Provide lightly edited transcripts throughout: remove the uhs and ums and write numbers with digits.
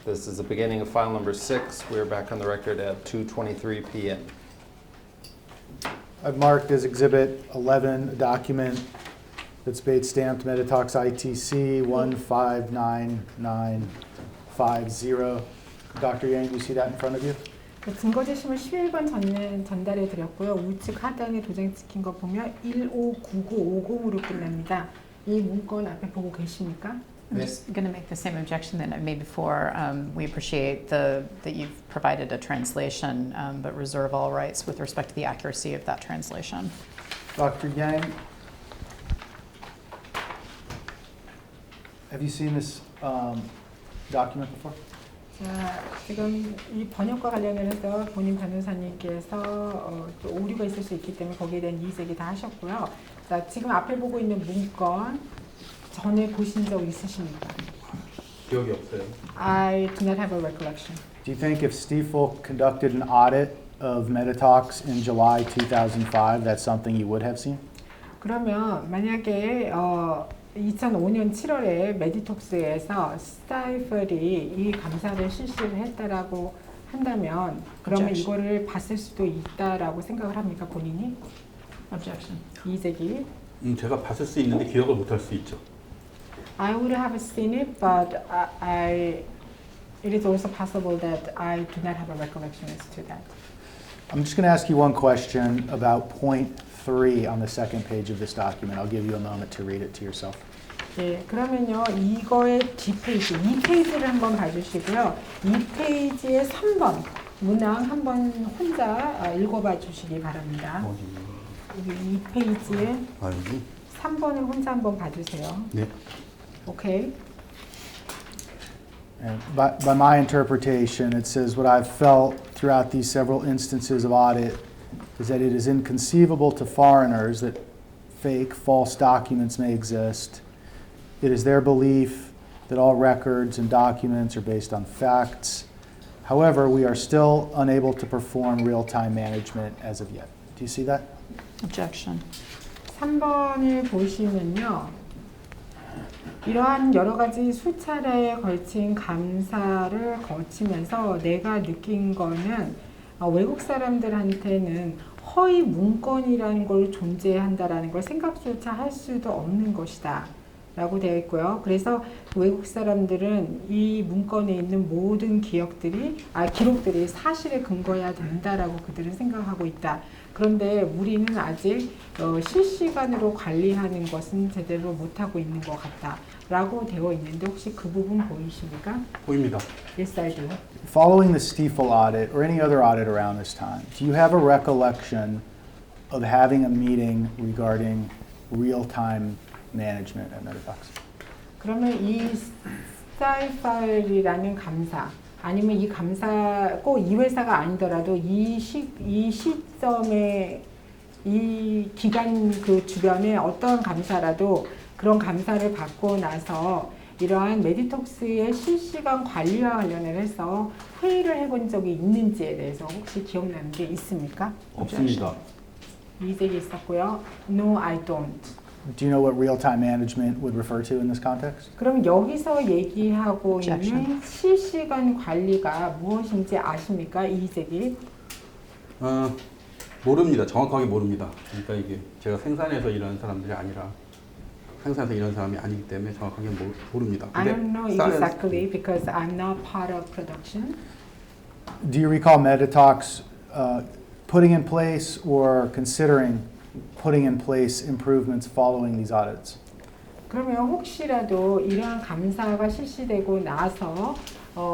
This is the beginning of file number 6. We're back on the record at 2:23 p.m. I've marked as Exhibit 11 a document that's stamped BOTOX ITC 159950. Dr. Yang, do you see that in front of you? 증거 제시물 11번 전달해 드렸고요. 우측 하단에 도장 찍힌 거 보면 159950으로 끝납니다. 이 문건 앞에 보고 계십니까? I'm just going to make the same objection that I made before. We appreciate that you've provided a translation, but reserve all rights with respect to the accuracy of that translation. Dr. Yang, have you seen this document before? 자, 지금 이 번역과 관련해서 본인 변호사님께서 또 오류가 있을 수 있기 때문에 거기에 대한 이의제기 다 하셨고요. 자, 지금 앞에 보고 있는 문건 전에 보신 적 있으십니까? 기억이 없어요. I do not have a recollection. Do you think if Stiefel conducted an audit of BOTOX in July 2005, that's something you would have seen? 그러면 만약에 2005년 7월에 메디톡스에서 스타이플이 이 감사를 실시를 했다라고 한다면 그러면 이거를 봤을 수도 있다라고 생각을 합니까 본인이? Objection. 이의제기. 제가 봤을 수 있는데 기억을 못할 수 있죠. I would have seen it, but it is also possible that I do not have a recollection as to that. I'm just going to ask you one question about point 3 on the second page of this document. I'll give you a moment to read it to yourself. 네, 그러면요 이거의 뒷페이지, 2페이지를 한번 봐주시고요. 2페이지의 3번 문항 한번 혼자 읽어봐 주시기 바랍니다. 여기 2페이지에 3번을 혼자 한번 봐주세요. 네. 오케이. And by my interpretation, it says what I've felt throughout these several instances of audit is that it is inconceivable to foreigners that fake, false documents may exist. It is their belief that all records and documents are based on facts. However, we are still unable to perform real-time management as of yet. Do you see that? Objection. 3번을 보시면요. 이러한 여러 가지 수차례에 걸친 감사를 거치면서 내가 느낀 거는 외국 사람들한테는 허위 문건이라는 걸 존재한다라는 걸 생각조차 할 수도 없는 것이다 라고 되어 있고요. 그래서 외국 사람들은 이 문건에 있는 모든 기록들이 사실에 근거해야 된다라고 그들은 생각하고 있다. 그런데 우리는 아직 실시간으로 관리하는 것은 제대로 못하고 있는 것 같다 라고 되어 있는데 혹시 그 부분 보이십니까? 보입니다. Yes, I do. Following the Stiefel audit or any other audit around this time, do you have a recollection of having a meeting regarding real-time management at BOTOX? 그러면 이 스타이팔이라는 감사 아니면 이 감사 꼭 이 회사가 아니더라도 이 시점에 이 기간 그 주변에 어떤 감사라도 그런 감사를 받고 나서 이러한 메디톡스의 실시간 관리와 관련해서 회의를 해본 적이 있는지에 대해서 혹시 기억나는 게 있습니까? 없습니다. 이의제기 있었고요. No, I don't. Do you know what real-time management would refer to in this context? 그럼 여기서 얘기하고 Objection. 있는 실시간 관리가 무엇인지 아십니까? 이의제기. 모릅니다. 정확하게 모릅니다. 그러니까 이게 제가 생산해서 일하는 사람들이 아니라 생산해서 일하는 사람이 아니기 때문에 정확하게 모릅니다. I don't know exactly because I'm not part of production. Do you recall BOTOX putting in place or considering putting in place improvements following these audits? 그러면 혹시라도 이러한 감사가 실시되고 나서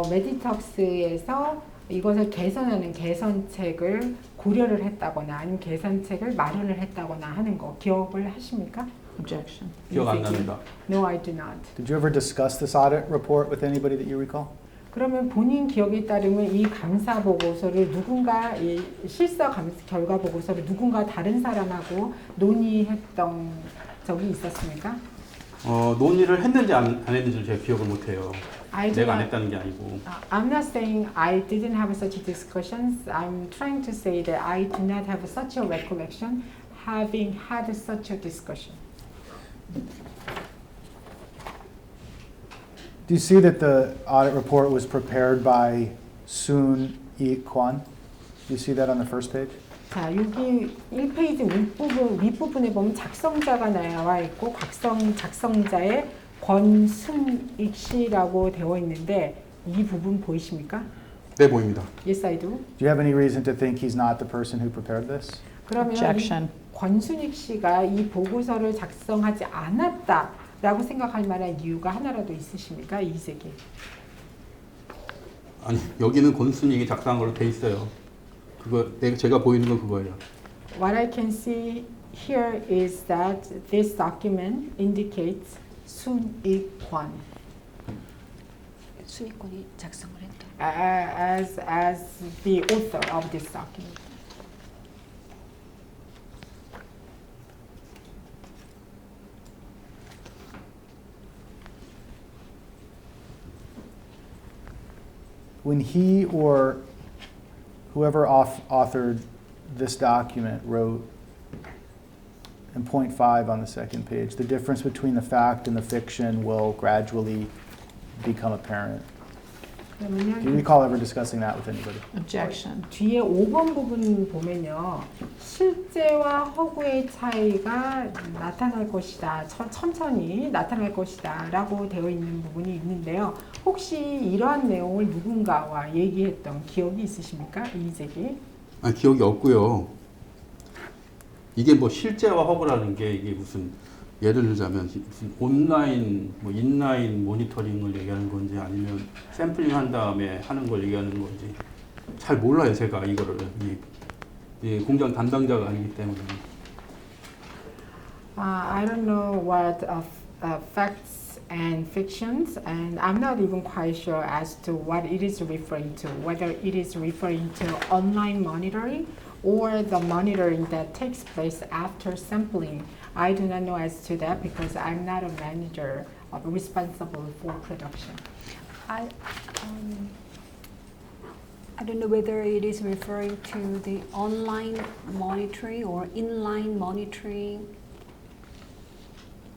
메디톡스에서 이것을 개선하는 개선책을 고려를 했다거나 아니면 개선책을 마련을 했다거나 하는 거 기억을 하십니까? Objection. 기억 안 납니다. No, I do not. Did you ever discuss this audit report with anybody that you recall? 그러면 본인 기억에 따르면 이 감사 보고서를 누군가 이 실사 결과 보고서를 누군가 다른 사람하고 논의했던 적이 있었습니까? 논의를 했는지 안 했는지를 제가 기억을 못해요. I do 내가 안 not- 했다는 게 아니고. I'm not saying I didn't have such discussions. I'm trying to say that I do not have such a recollection having had such a discussion. Do you see that the audit report was prepared by Soon-Ik Kwon? Do you see that on the first page? 자, 여기 1페이지 윗부분에 보면 작성자가 나와 있고 작성자의 권순익 씨라고 되어 있는데 이 부분 보이십니까? 네, 보입니다. Yes, I do. Do you have any reason to think he's not the person who prepared this? 그러면 Objection. 권순익 씨가 이 보고서를 작성하지 않았다라고 생각할 만한 이유가 하나라도 있으십니까? 이색이. 아니, 여기는 권순익이 작성한 걸로 돼 있어요. 제가 보이는 건 그거예요. What I can see here is that this document indicates Soon-Ik Kwon 순위권이 작성을 했다. as the author of this document. When he or whoever authored this document wrote in point 5 on the second page, the difference between the fact and the fiction will gradually become apparent. Do you 그러면요, recall ever discussing that with anybody? Objection. 뒤에 5번 부분 보면요, 실제와 허구의 차이가 나타날 것이다, 천천히 나타날 것이다 라고 되어 있는 부분이 있는데요. 혹시 이러한 내용을 누군가와 얘기했던 기억이 있으십니까? 이재기? 아니, 기억이 없고요. 이게 뭐 실제와 허구라는 게 이게 무슨 예를 들자면 무슨 온라인, 뭐 인라인 모니터링을 얘기하는 건지 아니면 샘플링 한 다음에 하는 걸 얘기하는 건지 잘 몰라요. 제가 이거를 이 공장 담당자가 아니기 때문에. I don't know what facts and fictions, and I'm not even quite sure as to what it is referring to, whether it is referring to online monitoring or the monitoring that takes place after sampling. I do not know as to that because I'm not a manager responsible for production. I don't know whether it is referring to the online monitoring or inline monitoring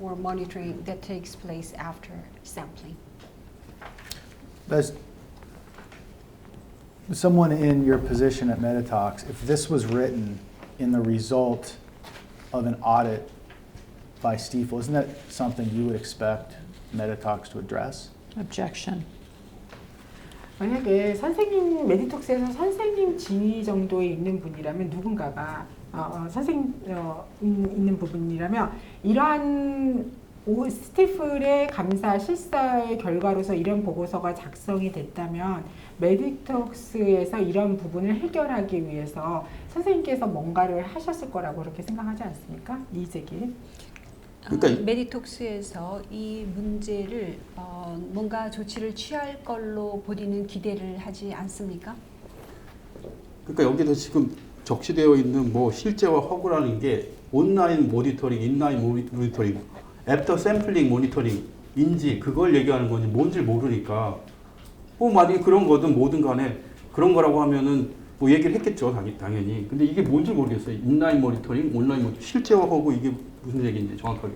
or monitoring that takes place after sampling. As someone in your position at BOTOX, if this was written in the result of an audit by Stiefel, isn't that something you would expect BOTOX to address? Objection. 만약에 선생님 메디톡스에서 선생님 지위 정도에 있는 분이라면 누군가가 있는 부분이라면 이러한 스티플의 감사 실사의 결과로서 이런 보고서가 작성이 됐다면 메디톡스에서 이런 부분을 해결하기 위해서 선생님께서 뭔가를 하셨을 거라고 그렇게 생각하지 않습니까? 이재기. 그러니까 메디톡스에서 이 문제를 뭔가 조치를 취할 걸로 본인은 기대를 하지 않습니까? 그러니까 여기서 지금 적시되어 있는 뭐 실제와 허구라는 게 온라인 모니터링, 인라인 모니터링, 애프터 샘플링 모니터링인지 그걸 얘기하는 건지 뭔지 모르니까 뭐 만약에 그런 거든 뭐든 간에 그런 거라고 하면은 뭐 얘기를 했겠죠, 당연히. 근데 이게 뭔지 모르겠어요. 인라인 모니터링, 온라인 모니터링, 실제와 허구 이게 무슨 얘기인지 정확하게.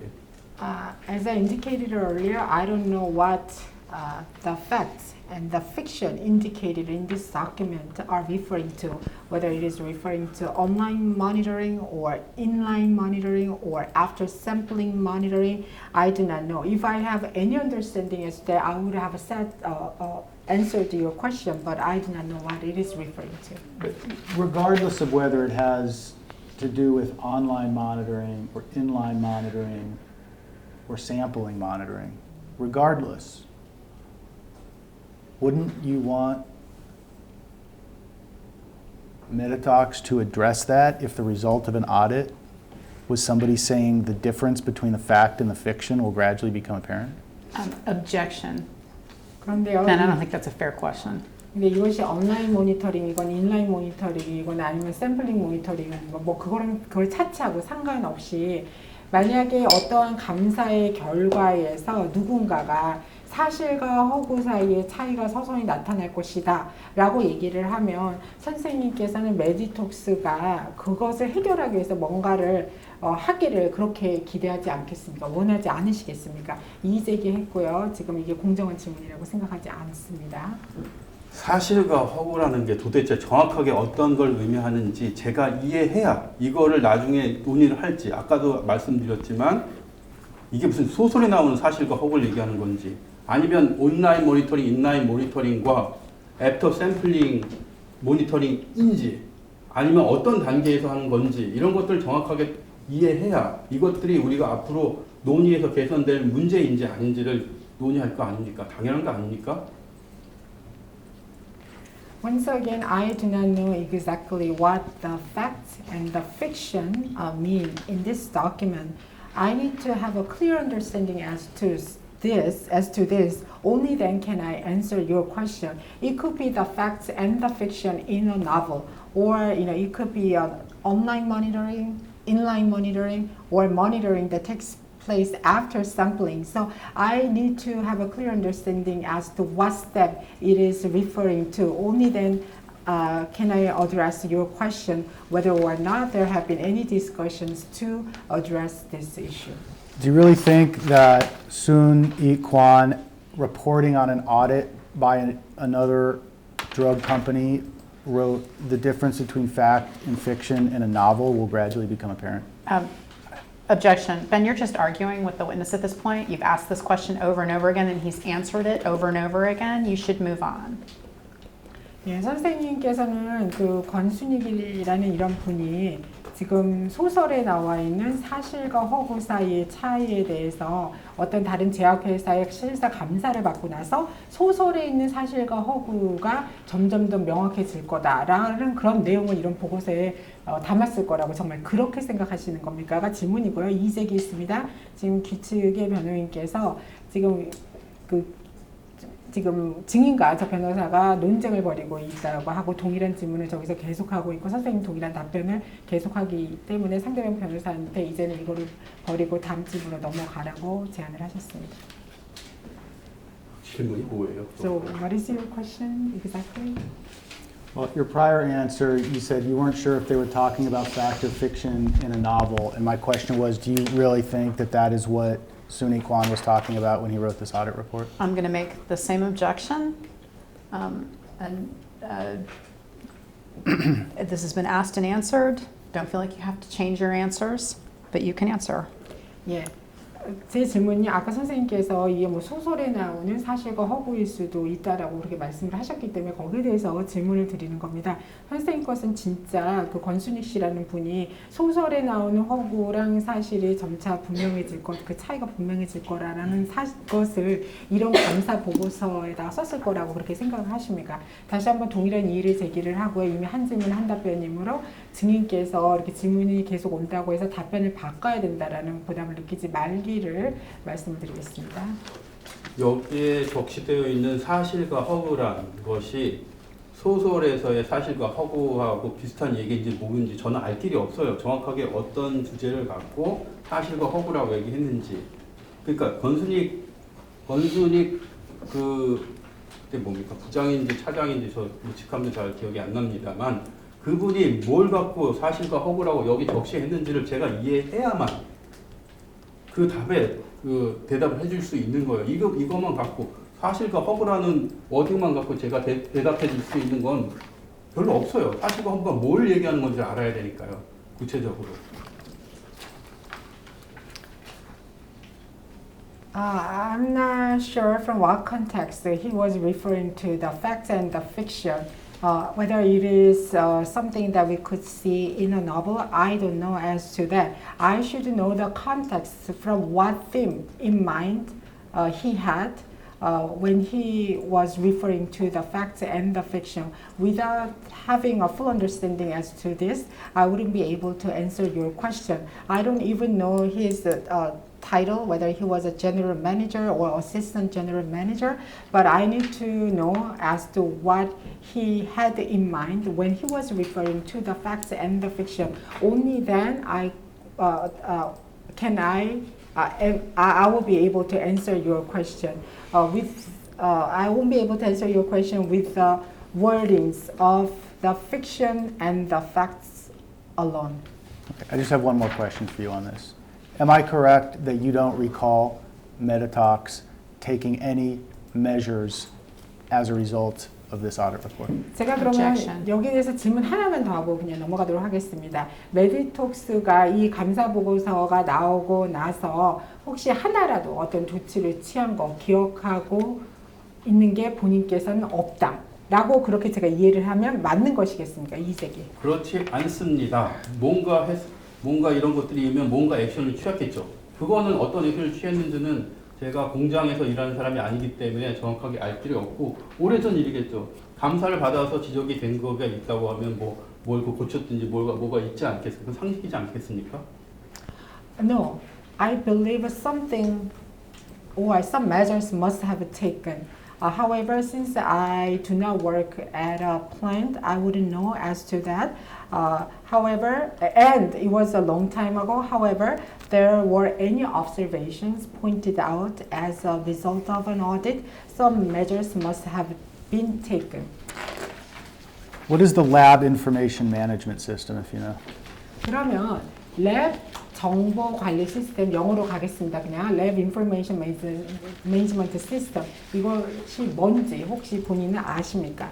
As I indicated earlier, I don't know what the facts and the fiction indicated in this document are referring to, whether it is referring to online monitoring or inline monitoring or after sampling monitoring. I do not know. If I have any understanding as to that, I would have answered your question, but I do not know what it is referring to. But regardless of whether it has to do with online monitoring or inline monitoring or sampling monitoring, regardless, wouldn't you want BOTOX to address that if the result of an audit was somebody saying the difference between the fact and the fiction will gradually become apparent? Objection. 그런데요. And I don't think that's a fair question. 근데 이것이 온라인 모니터링이건 인라인 모니터링이건 아니면 샘플링 모니터링이건 뭐 그걸 차치하고 상관없이 만약에 어떠한 감사의 결과에서 누군가가 사실과 허구 사이에 차이가 서서히 나타날 것이다 라고 얘기를 하면 선생님께서는 메디톡스가 그것을 해결하기 위해서 뭔가를 하기를 그렇게 기대하지 않겠습니까? 원하지 않으시겠습니까? 이의제기했고요. 지금 이게 공정한 질문이라고 생각하지 않습니다. 사실과 허구라는 게 도대체 정확하게 어떤 걸 의미하는지 제가 이해해야 이거를 나중에 논의를 할지, 아까도 말씀드렸지만 이게 무슨 소설에 나오는 사실과 허구를 얘기하는 건지, 아니면 온라인 모니터링, 인라인 모니터링과 애프터 샘플링 모니터링인지, 아니면 어떤 단계에서 하는 건지, 이런 것들을 정확하게 이해해야 이것들이 우리가 앞으로 논의해서 개선될 문제인지 아닌지를 논의할 거 아닙니까? 당연한 거 아닙니까? Once again, I do not know exactly what the facts and the fiction mean in this document. I need to have a clear understanding as to this. Only then can I answer your question. It could be the facts and the fiction in a novel, or it could be online monitoring, inline monitoring, or monitoring that takes place after sampling. So I need to have a clear understanding as to what step it is referring to. Only then can I address your question whether or not there have been any discussions to address this issue. Do you really think that Soon-Yi Kwon reporting on an audit by another drug company wrote the difference between fact and fiction in a novel will gradually become apparent? Objection. Ben, you're just arguing with the witness at this point. You've asked this question over and over again, and he's answered it over and over again. You should move on. 예, 선생님께서는 그 권순익이라는 이런 분이 지금 소설에 나와 있는 사실과 허구 사이의 차이에 대해서 어떤 다른 제약회사의 실사 감사를 받고 나서 소설에 있는 사실과 허구가 점점 더 명확해질 거다라는 그런 내용을 이런 보고서에 담았을 거라고 정말 그렇게 생각하시는 겁니까?가 질문이고요. 이의제기 있습니다. 지금 규측의 변호인께서 지금 증인과 저 변호사가 논쟁을 벌이고 있다고 하고 동일한 질문을 저기서 계속하고 있고 선생님 동일한 답변을 계속하기 때문에 상대방 변호사한테 이제는 이거를 버리고 다음 질문으로 넘어가라고 제안을 하셨습니다. 질문이 뭐예요? So what is your question exactly? Well, your prior answer, you said you weren't sure if they were talking about fact or fiction in a novel, and my question was, do you really think that that is what Soon-Yi Kwon was talking about when he wrote this audit report? I'm going to make the same objection. This has been asked and answered. Don't feel like you have to change your answers, but you can answer. 예. 제 질문이 아까 선생님께서 이게 뭐 소설에 나오는 사실과 허구일 수도 있다라고 그렇게 말씀을 하셨기 때문에 거기에 대해서 질문을 드리는 겁니다. 선생님 것은 진짜 그 권순익 씨라는 분이 소설에 나오는 허구랑 사실이 점차 분명해질 것, 그 차이가 분명해질 거라는 것을 이런 감사 보고서에다 썼을 거라고 그렇게 생각을 하십니까? 다시 한번 동일한 이의를 제기를 하고요. 이미 한 질문 한 답변이므로 증인께서 이렇게 질문이 계속 온다고 해서 답변을 바꿔야 된다라는 부담을 느끼지 말기를 말씀을 드리겠습니다. 여기에 적시되어 있는 사실과 허구란 것이 소설에서의 사실과 허구하고 비슷한 얘기인지 뭐인지 저는 알 길이 없어요. 정확하게 어떤 주제를 갖고 사실과 허구라고 얘기했는지. 그러니까 권순익 그때 뭡니까 부장인지 차장인지 저 직함도 잘 기억이 안 납니다만 그분이 뭘 갖고 사실과 허구라고 여기 적시했는지를 제가 이해해야만 그 답에 그 대답을 해줄 수 있는 거예요. 이것만 갖고 사실과 허구라는 워딩만 갖고 제가 대답해 줄 수 있는 건 별로 없어요. 사실과 허구가 뭘 얘기하는 건지 알아야 되니까요. 구체적으로. I'm not sure from what context he was referring to the facts and the fiction. Whether it is something that we could see in a novel, I don't know as to that. I should know the context from what theme in mind he had when he was referring to the facts and the fiction. Without having a full understanding as to this, I wouldn't be able to answer your question. I don't even know his title, whether he was a general manager or assistant general manager, but I need to know as to what he had in mind when he was referring to the facts and the fiction. Only then can I I will be able to answer your question I won't be able to answer your question with the wordings of the fiction and the facts alone. Okay, I just have one more question for you on this. Am I correct that you don't recall BOTOX taking any measures as a result of this audit report? 제가 그러면 Objection. 여기에 대해서 질문 하나만 더 하고 그냥 넘어가도록 하겠습니다. 메디톡스가 이 감사 보고서가 나오고 나서 혹시 하나라도 어떤 조치를 취한 거 기억하고 있는 게 본인께서는 없다라고 그렇게 제가 이해를 하면 맞는 것이겠습니까? 이색이. 그렇지 않습니다. 뭔가 이런 것들이면 뭔가 액션을 취했겠죠. 그거는 어떤 액션을 취했는지는 제가 공장에서 일하는 사람이 아니기 때문에 정확하게 알 필요 없고 오래전 일이겠죠. 감사를 받아서 지적이 된 거가 있다고 하면 뭘 고쳤든지 뭐가 있지 않겠습니까? 상식이지 않겠습니까? No, I believe something or some measures must have taken. However, since I do not work at a plant, I wouldn't know as to that. However, and it was a long time ago. However, there were any observations pointed out as a result of an audit. Some measures must have been taken. What is the lab information management system, if you know? 그러면 랩 정보 관리 시스템 영어로 가겠습니다. 그냥 랩 인포메이션 매니지먼트 시스템 이것이 뭔지 혹시 본인은 아십니까?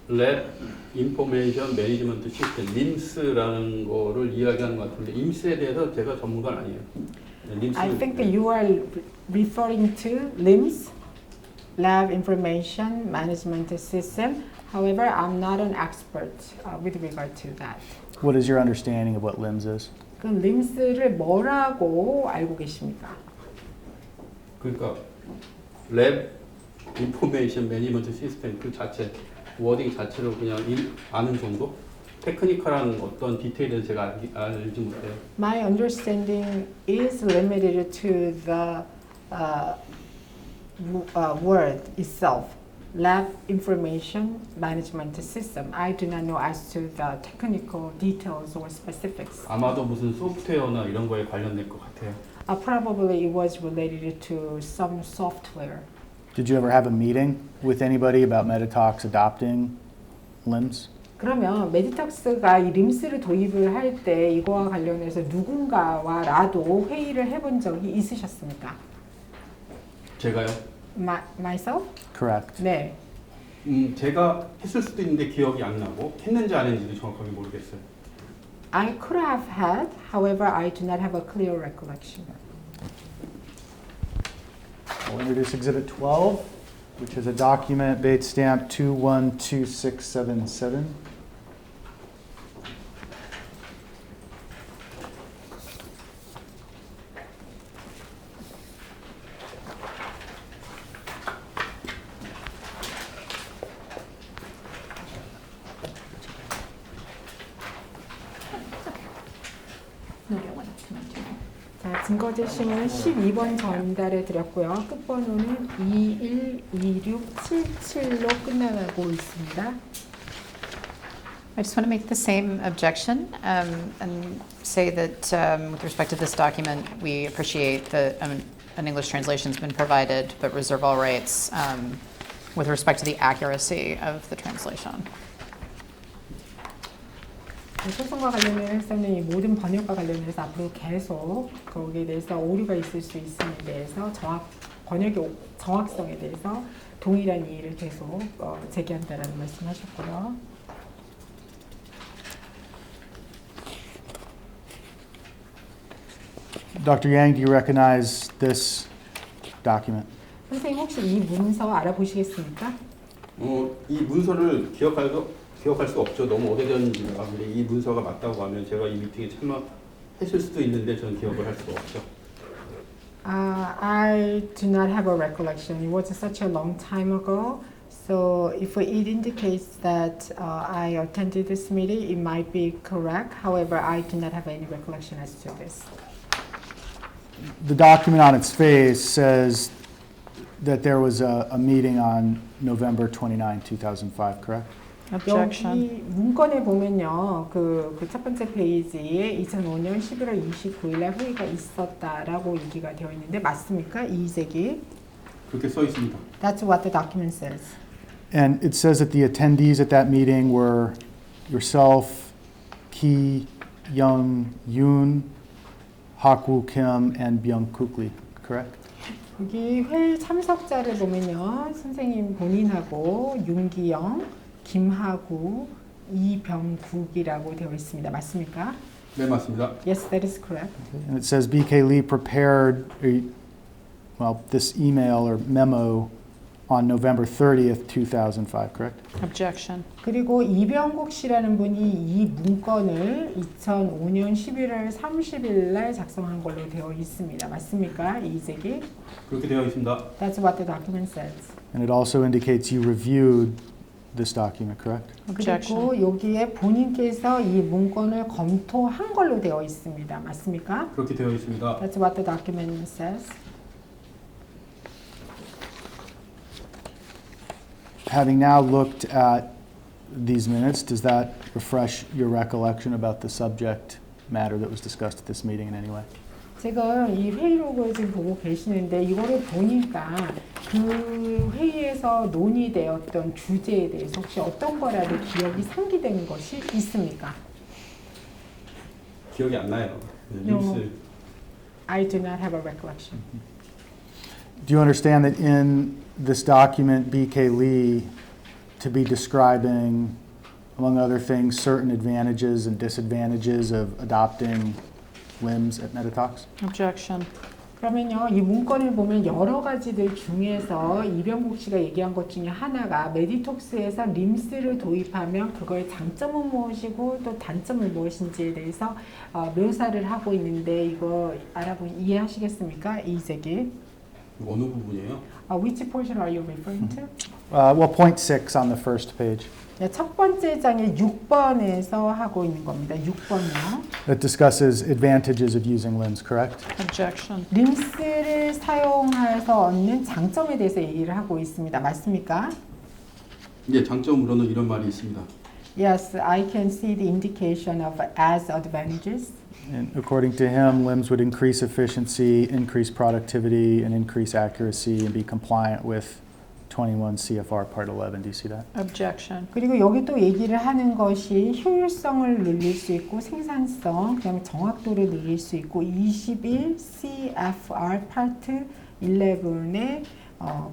랩 인포메이션 매니지먼트 시스템 LIMS라는 거를 이야기하는 것 같은데 IMS에 대해서 제가 전문가는 아니에요. I think you are referring to LIMS, Lab Information Management System. However, I'm not an expert with regard to that. What is your understanding of what LIMS is? 그럼 LIMS를 뭐라고 알고 계십니까? 그러니까 랩 인포메이션 매니지먼트 시스템 그 자체 워딩 자체로 그냥 아는 정도? 테크니컬한 어떤 디테일은 제가 알지 못해요. My understanding is limited to the word itself, Lab Information Management System. I do not know as to the technical details or specifics. 아마도 무슨 소프트웨어나 이런 거에 관련될 것 같아요. Probably it was related to some software. Did you ever have a meeting with anybody about BOTOX adopting LIMS? 그러면 메디톡스가 이 림스를 도입을 할 때 이거와 관련해서 누군가와라도 회의를 해본 적이 있으셨습니까? 제가요? Myself? Correct. 네. 제가 했을 수도 있는데 기억이 안 나고 했는지 안 했는지도 정확하게 모르겠어요. I could have had, however, I do not have a clear recollection. I'll introduce Exhibit 12, which is a document date stamp 212677. No, you don't want to come into it. 자, 증거 제시문은 12번 전달해 드렸고요. 끝번호는 212677로 끝나가고 있습니다. I just want to make the same objection and say that with respect to this document, we appreciate that an English translation has been provided, but reserve all rights with respect to the accuracy of the translation. 소송과 관련해서는 이 모든 번역과 관련해서 앞으로 계속 거기에 대해서 오류가 있을 수 있음에 대해서 번역의 정확성에 대해서 동일한 이의를 계속 제기한다라는 말씀하셨고요. Dr. Yang, do you recognize this document? 선생님 혹시 이 문서 알아보시겠습니까? 이 문서를 기억할 수 없죠. 너무 오래전이라. 근데 이 문서가 맞다고 하면 제가 이 미팅에 참여했을 수도 있는데 저는 기억을 할 수가 없죠. I do not have a recollection. It was such a long time ago. So if it indicates that I attended this meeting, it might be correct. However, I do not have any recollection as to this. The document on its face says that there was a meeting on November 29, 2005, correct? Objection. 여기 문건에 보면요, 그 첫 번째 페이지에 2005년 11월 29일날 회의가 있었다라고 얘기가 되어 있는데 맞습니까? 이의제기. 그렇게 써 있습니다. That's what the document says. And it says that the attendees at that meeting were yourself, Ki, Young, Yoon, Hakwoo Kim, and Byung-Kook Lee, correct? 여기 회의 참석자를 보면요, 선생님 본인하고 윤기영, 김하구, 이병국이라고 되어 있습니다. 맞습니까? 네, 맞습니다. Yes, that is correct. And it says BK Lee prepared this email or memo on November 30th, 2005, correct? Objection. 그리고 이병국 씨라는 분이 이 문건을 2005년 11월 30일 날 작성한 걸로 되어 있습니다. 맞습니까? 이의제기. 그렇게 되어 있습니다. That's what the document says. And it also indicates you reviewed this document, correct? Objection. 그리고 여기에 본인께서 이 문건을 검토한 걸로 되어 있습니다. 맞습니까? 그렇게 되어 있습니다. That's what the document says. Having now looked at these minutes, does that refresh your recollection about the subject matter that was discussed at this meeting in any way? 제가 이 회의록을 지금 보고 계시는데 이거를 보니까 그 회의에서 논의되었던 주제에 대해서 혹시 어떤 거라도 기억이 상기되는 것이 있습니까? 기억이 안 나요. No. 뉴스 I do not have a recollection. Do you understand that in this document, BK Lee to be describing, among other things, certain advantages and disadvantages of adopting LIMS at BOTOX? Objection. 그러면요, 이 문건을 보면 여러 가지들 중에서 이병국 씨가 얘기한 것 중에 하나가 메디톡스에서 림스를 도입하면 그거의 장점은 무엇이고 또 단점은 무엇인지에 대해서 묘사를 하고 있는데 이거 이해하시겠습니까? 이의제기. 어느 부분이에요? Which portion are you referring to? Point 6 on the first page. 네, 첫 번째 장의 6번에서 하고 있는 겁니다. 6번이요. That discusses advantages of using LIMS, correct? Objection. 림스를 사용해서 얻는 장점에 대해서 얘기를 하고 있습니다. 맞습니까? 예, 장점으로는 이런 말이 있습니다. Yes, I can see the indication of as advantages. And according to him, LIMS would increase efficiency, increase productivity, and increase accuracy and be compliant with 21 CFR Part 11. Do you see that? Objection. 그리고 여기 또 얘기를 하는 것이 효율성을 늘릴 수 있고 생산성, 그다음에 정확도를 늘릴 수 있고 21 CFR Part 11에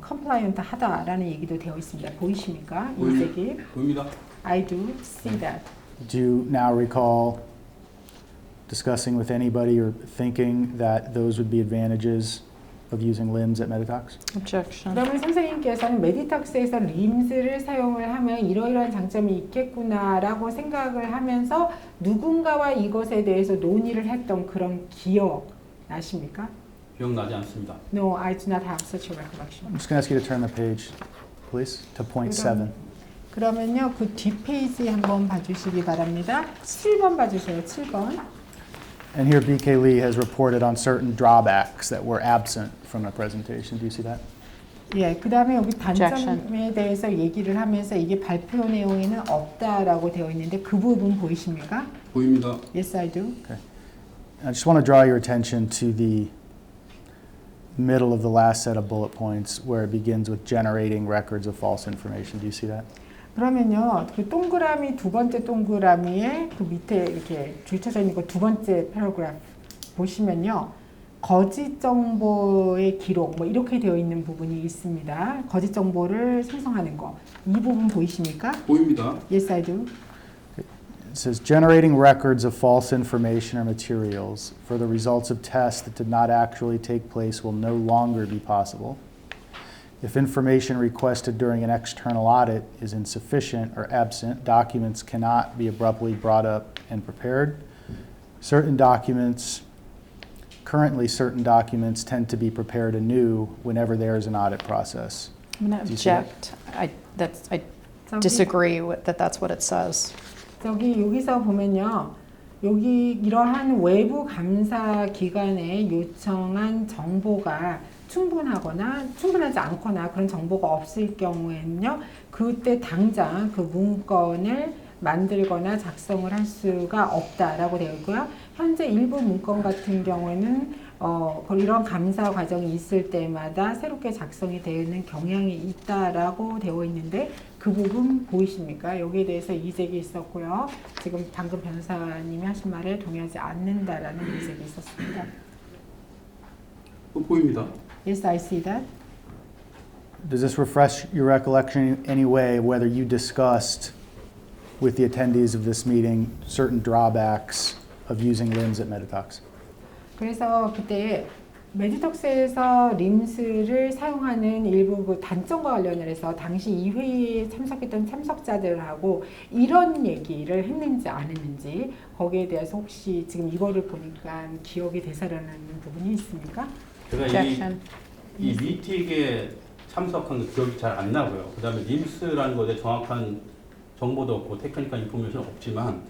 compliant 하다라는 얘기도 되어 있습니다. 보이십니까? 이 색이. 보입니다. I do see that. Do you now recall discussing with anybody or thinking that those would be advantages of using LIMS at BOTOX? Objection. 그러면 선생님께서는 메디톡스에서 림스를 사용을 하면 이러이러한 장점이 있겠구나라고 생각을 하면서 누군가와 이것에 대해서 논의를 했던 그런 기억 나십니까? 기억나지 않습니다. No, I do not have such a recollection. I'm just going to ask you to turn the page, please, to point 7. 그러면요, 그 뒷페이지 한번 봐주시기 바랍니다. 7번 봐주세요, 7번. And here BK Lee has reported on certain drawbacks that were absent from the presentation. Do you see that? 예, 그 다음에 여기 Objection. 단점에 대해서 얘기를 하면서 이게 발표 내용에는 없다라고 되어 있는데 그 부분 보이십니까? 보입니다. Yes, I do. I just want to draw your attention to the middle of the last set of bullet points where it begins with generating records of false information. Do you see that? 그러면요, 그 동그라미 두 번째 동그라미에 그 밑에 이렇게 줄쳐져 있는 거 두 번째 패러그래프 보시면요, 거짓 정보의 기록 뭐 이렇게 되어 있는 부분이 있습니다. 거짓 정보를 생성하는 거. 이 부분 보이십니까? 보입니다. Yes, I do. It says generating records of false information or materials for the results of tests that did not actually take place will no longer be possible. If information requested during an external audit is insufficient or absent, documents cannot be abruptly brought up and prepared. Currently certain documents tend to be prepared anew whenever there is an audit process. I'm going to Do you see that? object. I disagree with that. That's what it says. 여기서 보면요, 여기 이러한 외부 감사 기관에 요청한 정보가 충분하지 않거나 그런 정보가 없을 경우에는요, 그때 당장 그 문건을 만들거나 작성을 할 수가 없다라고 되어 있고요. 현재 일부 문건 같은 경우에는 이런 감사 과정이 있을 때마다 새롭게 작성이 되는 경향이 있다라고 되어 있는데 그 부분 보이십니까? 여기에 대해서 이의제기 있었고요. 지금 방금 변호사님이 하신 말에 동의하지 않는다라는 이의제기 있었습니다. 보입니다. Yes, I see that. Does this refresh your recollection in any way whether you discussed with the attendees of this meeting certain drawbacks of using LIMS at BOTOX? 그래서 그때 메디톡스에서 림스를 사용하는 일부 그 단점과 관련해서 당시 이 회의에 참석했던 참석자들하고 이런 얘기를 했는지 안 했는지 거기에 대해서 혹시 지금 이거를 보니까 기억이 되살아나는 부분이 있습니까? 제가 Objection. 이 미팅에 참석한 거 기억이 잘 안 나고요. 그 다음에 림스라는 것에 정확한 정보도 없고 테크니컬 인포메이션 없지만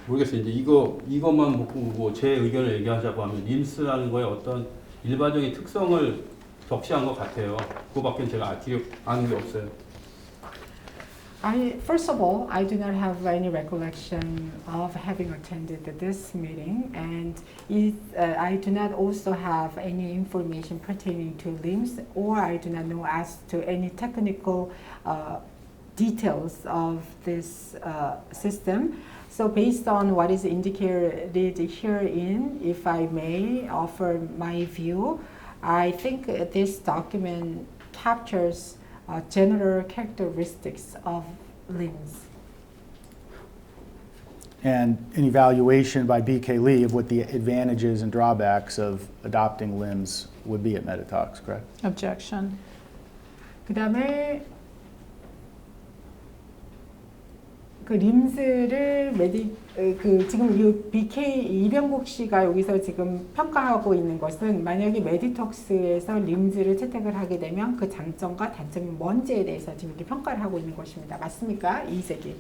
모르겠어요. 이제 이것만 보고 제 의견을 얘기하자고 하면 림스라는 거에 어떤 일반적인 특성을 적시한 것 같아요. 그거밖에 제가 아는 게 없어요. First of all, I do not have any recollection of having attended this meeting, and I do not also have any information pertaining to LIMS, or I do not know as to any technical details of this system. So based on what is indicated herein, if I may offer my view, I think this document captures general characteristics of LIMS. And an evaluation by BK Lee of what the advantages and drawbacks of adopting LIMS would be at BOTOX, correct? Objection. 그 다음에 그 림스를 지금 이 BK 이병국 씨가 여기서 지금 평가하고 있는 것은 만약에 메디톡스에서 림스를 채택을 하게 되면 그 장점과 단점이 뭔지에 대해서 지금 이렇게 평가를 하고 있는 것입니다. 맞습니까? 이세기.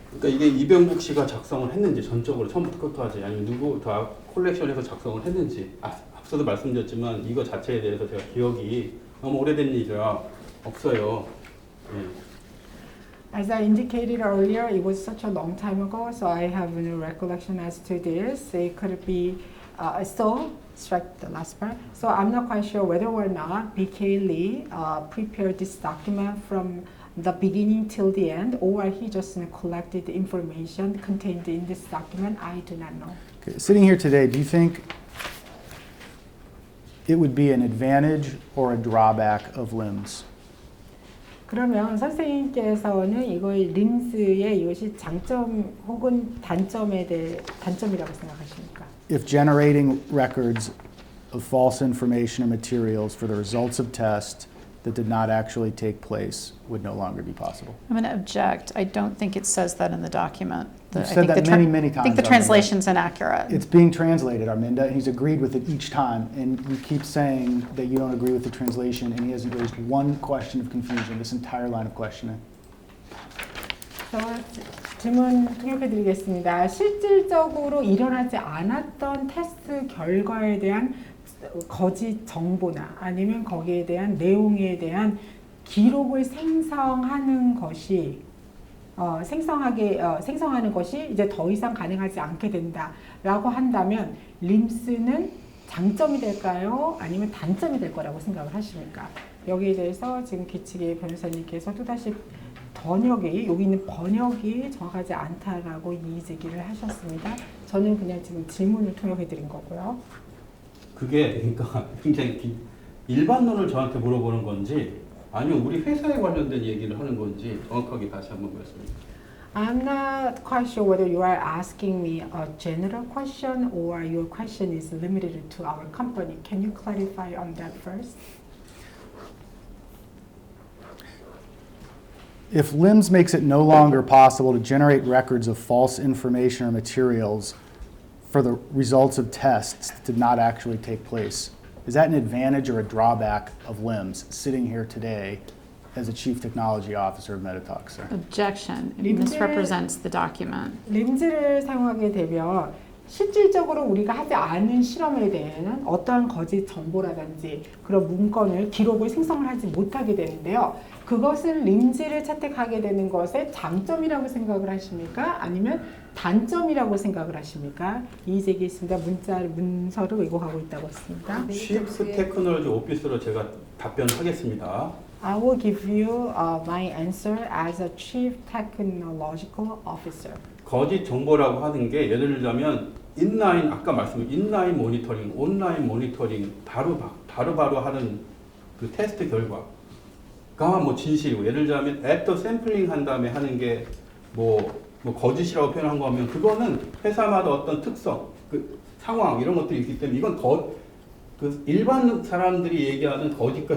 그러니까 이게 이병국 씨가 작성을 했는지 전적으로 처음부터 끝까지 아니면 누구 다 콜렉션해서 작성을 했는지 앞서도 말씀드렸지만 이거 자체에 대해서 제가 기억이 너무 오래된 일이라 없어요. 예. As I indicated earlier, it was such a long time ago, so I have no recollection as to this. It could be strike the last part. So I'm not quite sure whether or not BK Lee prepared this document from the beginning till the end, or he just collected the information contained in this document. I do not know. Okay. Sitting here today, do you think it would be an advantage or a drawback of LIMS? 그러면 선생님께서는 이거의 림스의 이것이 장점 혹은 단점이라고 생각하십니까? If generating records of false information or materials for the results of tests that did not actually take place would no longer be possible. I'm going to object. I don't think it says that in the document. You've said that many I think times, the translation's inaccurate. It's being translated, Arminda, and he's agreed with it each time. And you keep saying that you don't agree with the translation, and he hasn't raised one question of confusion this entire line of questioning. 질문 통역해드리겠습니다. 실질적으로 일어나지 않았던 테스트 결과에 대한 거짓 정보나 아니면 거기에 대한 내용에 대한 기록을 생성하는 것이 생성하는 것이 이제 더 이상 가능하지 않게 된다라고 한다면 림스는 장점이 될까요? 아니면 단점이 될 거라고 생각을 하십니까? 여기에 대해서 지금 기치계 변호사님께서 또다시 여기 있는 번역이 정확하지 않다라고 이의 제기를 하셨습니다. 저는 그냥 지금 질문을 통역해 드린 거고요. 그게 그러니까 굉장히 일반론을 저한테 물어보는 건지 아니면 우리 회사에 관련된 얘기를 하는 건지 정확하게 다시 한번 말씀해주세요. I'm not quite sure whether you are asking me a general question or your question is limited to our company. Can you clarify on that first? If LIMS makes it no longer possible to generate records of false information or materials for the results of tests that did not actually take place, is that an advantage or a drawback of LIMS sitting here today as a chief technology officer of BOTOX, sir. Objection. It 림즈- misrepresents the document. 림즈를 사용하게 되면 실질적으로 우리가 하지 않은 실험에 대한 어떠한 거짓 정보라든지 그런 문건을 기록을 생성을 하지 못하게 되는데요. 그것은 림즈를 채택하게 되는 것의 장점이라고 생각을 하십니까? 아니면 단점이라고 생각을 하십니까? 이의 제기 있습니다. 문서를 왜곡하고 있다고 했습니다. 치프 테크놀로지 오피스로 제가 답변하겠습니다. I will give you my answer as a Chief Technological Officer. 거짓 정보라고 하는 게 예를 들자면 인라인 아까 말씀드린 인라인 모니터링, 온라인 모니터링 바로 하는 그 테스트 결과가 뭐 진실이고 예를 들자면 애프터 샘플링 한 다음에 하는 게 뭐 거짓이라고 표현한 거면 그거는 회사마다 어떤 특성, 그 상황 이런 것들이 있기 때문에 이건 그 일반 사람들이 얘기하는 거짓과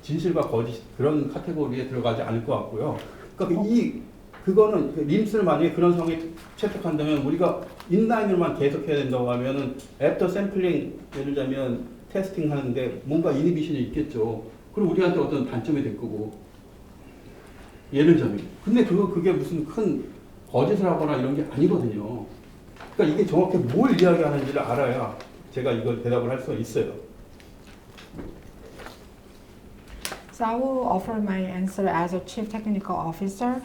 진실과 거짓 그런 카테고리에 들어가지 않을 것 같고요. 그러니까 그거는 림스를 만약에 그런 상황에 채택한다면 우리가 인라인으로만 계속 해야 된다고 하면은 애프터 샘플링 예를 들자면 테스팅 하는데 뭔가 이니비션이 있겠죠. 그럼 우리한테 어떤 단점이 될 거고 예를 들자면 근데 그게 무슨 큰 거짓을 하거나 이런 게 아니거든요. 그러니까 이게 정확히 뭘 이야기하는지를 알아야 제가 이걸 대답을 할 수가 있어요. So I will offer my answer as a Chief Technical Officer.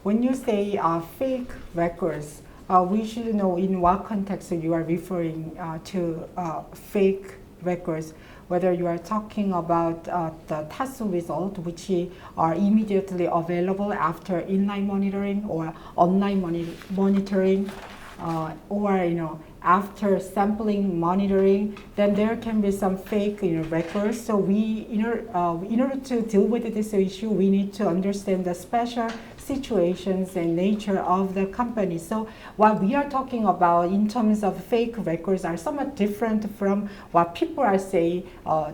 When you say fake records, we should know in what context you are referring to fake records, whether you are talking about the test result, which are immediately available after inline monitoring or online monitoring, or after sampling monitoring, then there can be some fake records. So we, in order to deal with this issue, we need to understand the special situations and nature of the company. So what we are talking about in terms of fake records are somewhat different from what people are saying,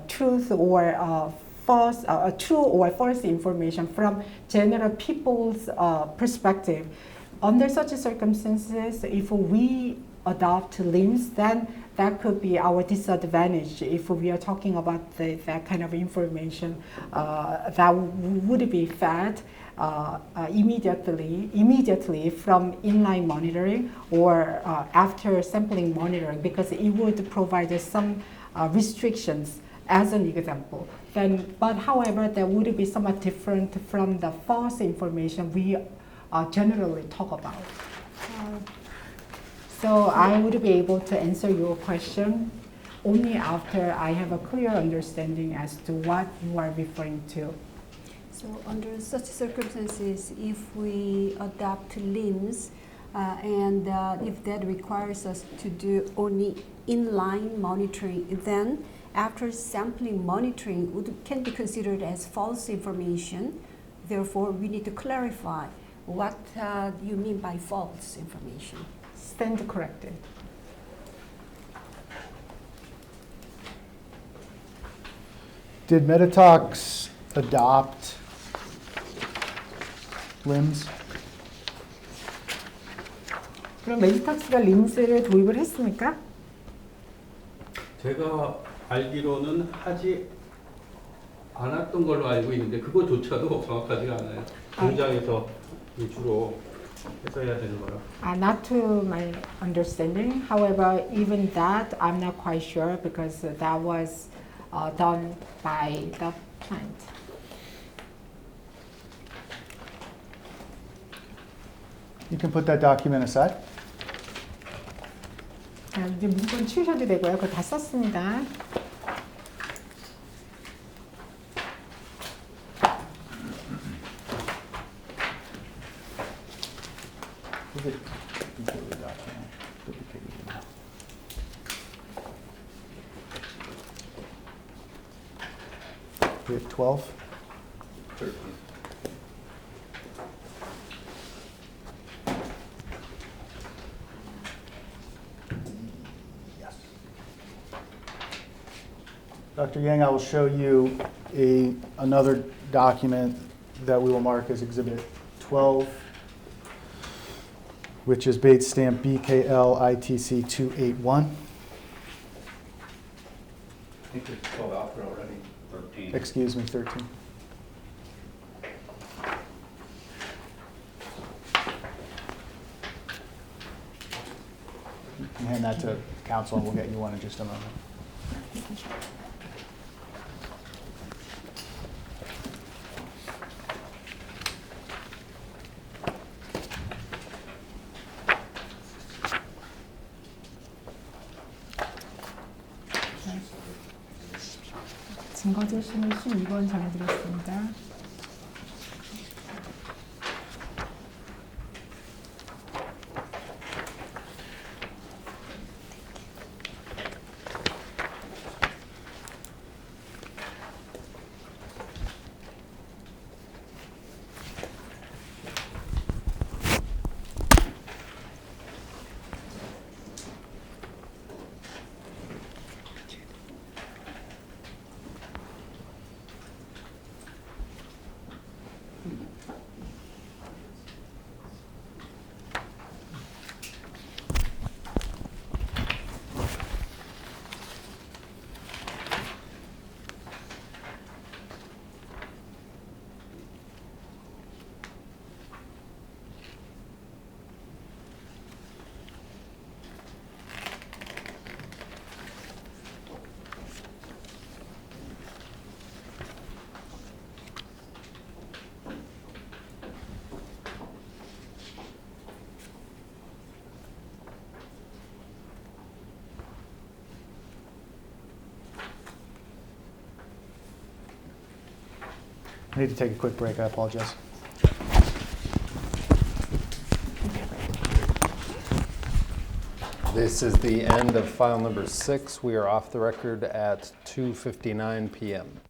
truth or false, true or false information from general people's perspective. Under such circumstances, if we adopt LIMS, then that could be our disadvantage if we are talking about that kind of information that would be fed immediately from inline monitoring or after sampling monitoring, because it would provide some restrictions as an example. But however, that would be somewhat different from the false information we generally talk about. So I would be able to answer your question only after I have a clear understanding as to what you are referring to. So under such circumstances, if we adopt LIMS and if that requires us to do only inline monitoring, then after sampling monitoring can be considered as false information. Therefore, we need to clarify what you mean by false information. Stand corrected. Did BOTOX adopt LIMS? 그럼 메디탁스가 림스를 도입을 했습니까? 제가 알기로는 하지 않았던 걸로 알고 있는데 그거조차도 정확하지가 않아요. 공장에서 주로 해서 해야 되는 거라. Not to my understanding. However, even that I'm not quite sure because that was done by the plant. You can put that document aside. 이제 문건 치우셔도 되고요. 그거 다 썼습니다. We have 12. 13. Dr. Yang, I will show you another document that we will mark as Exhibit 12, which is Bates stamp BKL ITC 281. think it's called out there already. 13. Excuse me, 13. You can hand that to council, and we'll get you one in just a moment. 증거 제시는 12번 정해드렸습니다. I need to take a quick break. I apologize. This is the end of file number 6. We are off the record at 2:59 p.m.